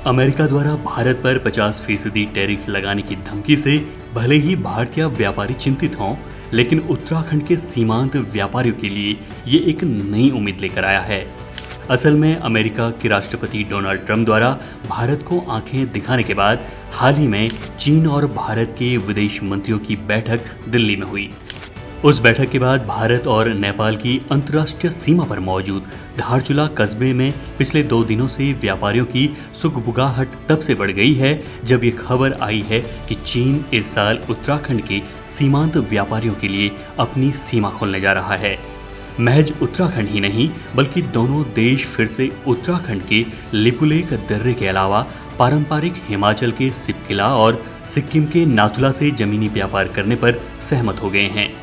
America द्वारा भारत पर 50% tariff लगाने की धमकी से भले ही भारतीय व्यापारी चिंतित हों, लेकिन उत्तराखंड के सीमांत व्यापारियों के लिए ये एक नई उम्मीद लेकर आया है। असल में अमेरिका के राष्ट्रपति डोनाल्ड ट्रंप द्वारा भारत को आंखें दिखाने के बाद हाल ही में चीन और भारत के विदेश मंत्रियों की बैठक दिल्ली में हुई। उस बैठक के बाद भारत और नेपाल की अंतर्राष्ट्रीय सीमा पर मौजूद धारचूला कस्बे में पिछले 2 दिनों से व्यापारियों की सुगबुगाहट तब से बढ़ गई है जब ये खबर आई है कि चीन इस साल उत्तराखंड के सीमांत व्यापारियों के लिए अपनी सीमा खोलने जा रहा है। महज उत्तराखंड ही नहीं बल्कि दोनों देश फिर से उत्तराखंड के लिपुलेख दर्रे के अलावा पारंपरिक हिमाचल के सिपकिला और सिक्किम के नाथुला से जमीनी व्यापार करने पर सहमत हो गए हैं।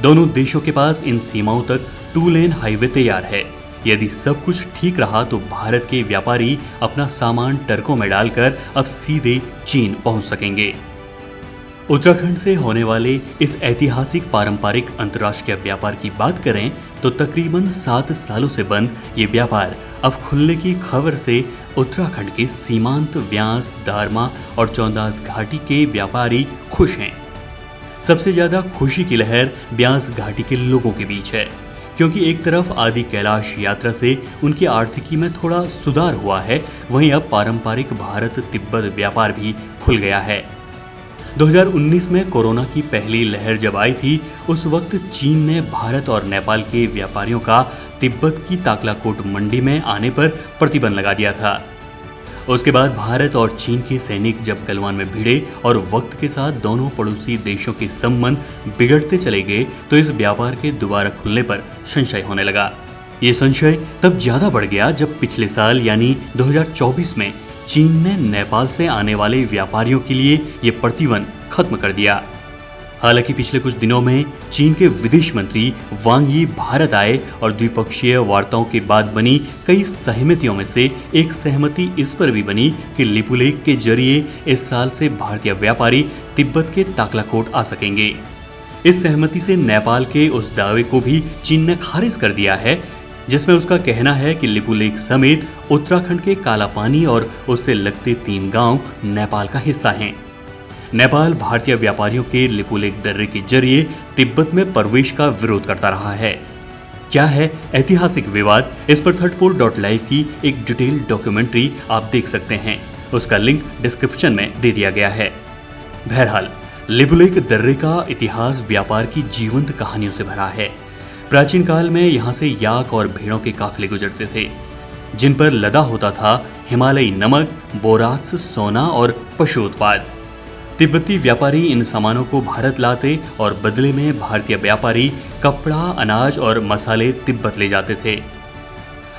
दोनों देशों के पास इन सीमाओं तक 2 लेन हाईवे तैयार है। यदि सब कुछ ठीक रहा तो भारत के व्यापारी अपना सामान ट्रकों में डालकर अब सीधे चीन पहुंच सकेंगे। उत्तराखंड से होने वाले इस ऐतिहासिक पारंपरिक अंतर्राष्ट्रीय व्यापार की बात करें तो तकरीबन 7 सालों से बंद ये व्यापार अब खुलने की खबर से उत्तराखंड के सीमांत व्यास, दारमा और चौंदास घाटी के व्यापारी खुश हैं। सबसे ज्यादा खुशी की लहर ब्यास घाटी के लोगों के बीच है, क्योंकि एक तरफ आदि कैलाश यात्रा से उनकी आर्थिकी में थोड़ा सुधार हुआ है, वहीं अब पारंपरिक भारत तिब्बत व्यापार भी खुल गया है। 2019 में कोरोना की पहली लहर जब आई थी, उस वक्त चीन ने भारत और नेपाल के व्यापारियों का तिब्बत की ताकलाकोट मंडी में आने पर प्रतिबंध लगा दिया था। उसके बाद भारत और चीन के सैनिक जब गलवान में भिड़े और वक्त के साथ दोनों पड़ोसी देशों के संबंध बिगड़ते चले गए तो इस व्यापार के दोबारा खुलने पर संशय होने लगा। ये संशय तब ज्यादा बढ़ गया जब पिछले साल यानी 2024 में चीन ने नेपाल से आने वाले व्यापारियों के लिए ये प्रतिबंध खत्म कर दिया। हालांकि पिछले कुछ दिनों में चीन के विदेश मंत्री वांग यी भारत आए और द्विपक्षीय वार्ताओं के बाद बनी कई सहमतियों में से एक सहमति इस पर भी बनी कि लिपुलेख के जरिए इस साल से भारतीय व्यापारी तिब्बत के ताकलाकोट आ सकेंगे। इस सहमति से नेपाल के उस दावे को भी चीन ने खारिज कर दिया है, जिसमें उसका कहना है कि लिपुलेख समेत उत्तराखंड के काला पानी और उससे लगते 3 गांव नेपाल का हिस्सा हैं। नेपाल भारतीय व्यापारियों के लिपुलेख दर्रे के जरिए तिब्बत में प्रवेश का विरोध करता रहा है। क्या है ऐतिहासिक विवाद, इस पर third-pole.live की एक डिटेल डॉक्यूमेंट्री आप देख सकते हैं। उसका लिंक डिस्क्रिप्शन में दे दिया गया है। बहरहाल लिपुलेख दर्रे का इतिहास व्यापार की जीवंत कहानियों से भरा है। प्राचीन काल में यहाँ से याक और भेड़ों के काफिले गुजरते थे, जिन पर लदा होता था हिमालयी नमक, बोराक्स, सोना और पशु उत्पाद। तिब्बती व्यापारी इन सामानों को भारत लाते और बदले में भारतीय व्यापारी कपड़ा, अनाज और मसाले तिब्बत ले जाते थे।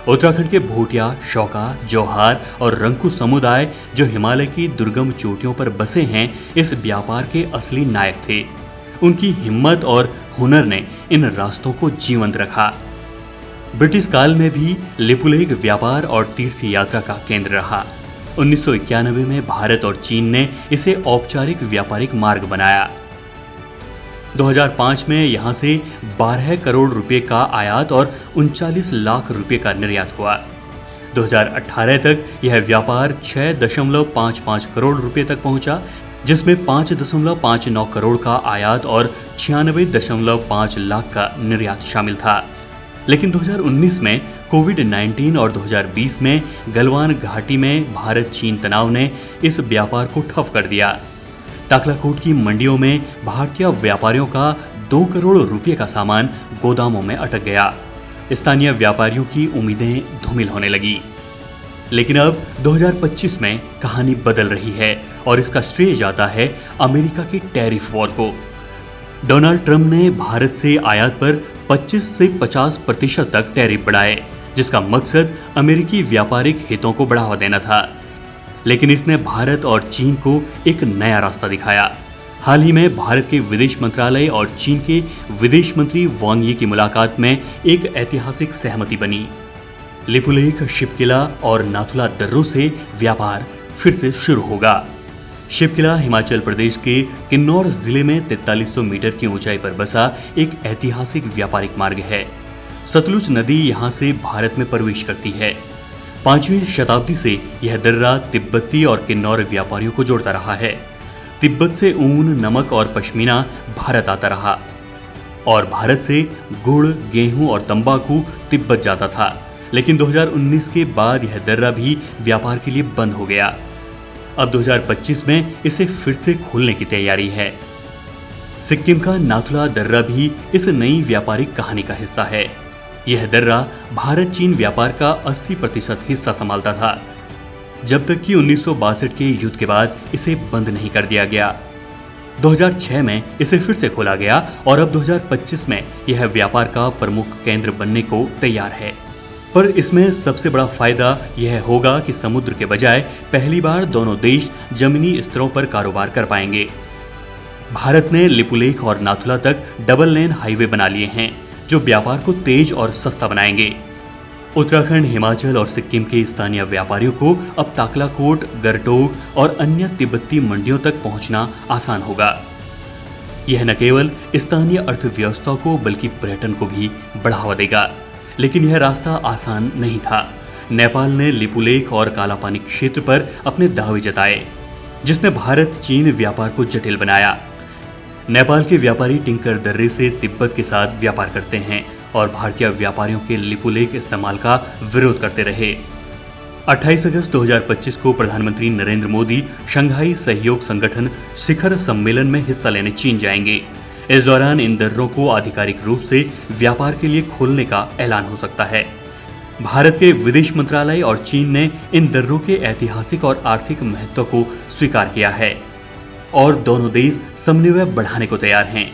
उत्तराखंड के भोटिया, शौका, जौहार और रंगकू समुदाय जो हिमालय की दुर्गम चोटियों पर बसे हैं, इस व्यापार के असली नायक थे। उनकी हिम्मत और हुनर ने इन रास्तों को जीवंत रखा। ब्रिटिश काल में भी लिपुलेख व्यापार और तीर्थ यात्रा का केंद्र रहा। 1991 में भारत और चीन ने इसे औपचारिक व्यापारिक मार्ग बनाया। 2005 में यहां से 12 करोड़ रुपए का आयात और 39 लाख रुपए का निर्यात हुआ। 2018 तक यह व्यापार 6.55 करोड़ रुपए तक पहुंचा, जिसमें 5.59 करोड़ का आयात और 96.5 लाख का निर्यात शामिल था। लेकिन 2019 में कोविड-19 और 2020 में गलवान घाटी में भारत चीन तनाव ने इस व्यापार को ठप कर दिया। ताकलाकोट की मंडियों में भारतीय व्यापारियों का 2 करोड़ रुपए का सामान गोदामों में अटक गया। स्थानीय व्यापारियों की उम्मीदें धूमिल होने लगी। लेकिन अब 2025 में कहानी बदल रही है और इसका श्रेय जाता है अमेरिका के टैरिफ वॉर को। डोनाल्ड ट्रंप ने भारत से आयात पर 25 से 50% तक टैरिफ बढ़ाए, जिसका मकसद अमेरिकी व्यापारिक हितों को बढ़ावा देना था। लेकिन इसने भारत और चीन को एक नया रास्ता दिखाया। हाल ही में भारत के विदेश मंत्रालय और चीन के विदेश मंत्री वांग यी की मुलाकात में एक ऐतिहासिक सहमति बनी। लिपुलेख, शिपकिला और नाथुला दर्रों से व्यापार फिर से शुरू होगा। शिपकिला हिमाचल प्रदेश के किन्नौर जिले में 4300 मीटर की ऊंचाई पर बसा एक ऐतिहासिक व्यापारिक मार्ग है। सतलुज नदी यहां से भारत में प्रवेश करती है। 5वीं शताब्दी से यह दर्रा तिब्बती और किन्नौर व्यापारियों को जोड़ता रहा है। तिब्बत से ऊन, नमक और पश्मीना भारत आता रहा और भारत से गुड़, गेहूं और तंबाकू तिब्बत जाता था। लेकिन 2019 के बाद यह दर्रा भी व्यापार के लिए बंद हो गया। अब 2025 में इसे फिर से खोलने की तैयारी है। सिक्किम का नाथुला दर्रा भी इस नई व्यापारिक कहानी का हिस्सा है। यह दर्रा भारत चीन व्यापार का 80% हिस्सा संभालता था, जब तक कि 1962 के युद्ध के बाद इसे बंद नहीं कर दिया गया। 2006 में इसे फिर से खोला गया और अब 2025 में यह व्यापार का प्रमुख केंद्र बनने को तैयार है। पर इसमें सबसे बड़ा फायदा यह होगा कि समुद्र के बजाय पहली बार दोनों देश जमीनी स्तरों पर कारोबार कर पाएंगे। भारत ने लिपुलेख और नाथुला तक डबल लेन हाईवे बना लिए हैं, जो व्यापार को तेज और सस्ता बनाएंगे। उत्तराखंड, हिमाचल और सिक्किम के स्थानीय व्यापारियों को अब ताकलाकोट, गरटोक और अन्य तिब्बती मंडियों तक पहुंचना आसान होगा। यह न केवल स्थानीय अर्थव्यवस्था को बल्कि पर्यटन को भी बढ़ावा देगा। लेकिन यह रास्ता आसान नहीं था। नेपाल ने लिपुलेख और कालापानी क्षेत्र पर अपने दावे जताए, जिसने भारत चीन व्यापार को जटिल बनाया। नेपाल के व्यापारी टिंकर दर्रे से तिब्बत के साथ व्यापार करते हैं और भारतीय व्यापारियों के लिपुलेख इस्तेमाल का विरोध करते रहे। 28 अगस्त 2025 को प्रधानमंत्री नरेंद्र मोदी शंघाई सहयोग संगठन शिखर सम्मेलन में हिस्सा लेने चीन जाएंगे। इस दौरान इन दर्रों को आधिकारिक रूप से व्यापार के लिए खोलने का ऐलान हो सकता है। भारत के विदेश मंत्रालय और चीन ने इन दर्रों के ऐतिहासिक और आर्थिक महत्व को स्वीकार किया है और दोनों देश समन्वय बढ़ाने को तैयार हैं।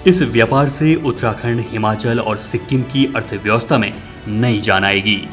इस व्यापार से उत्तराखंड, हिमाचल और सिक्किम की अर्थव्यवस्था में नई जान आएगी।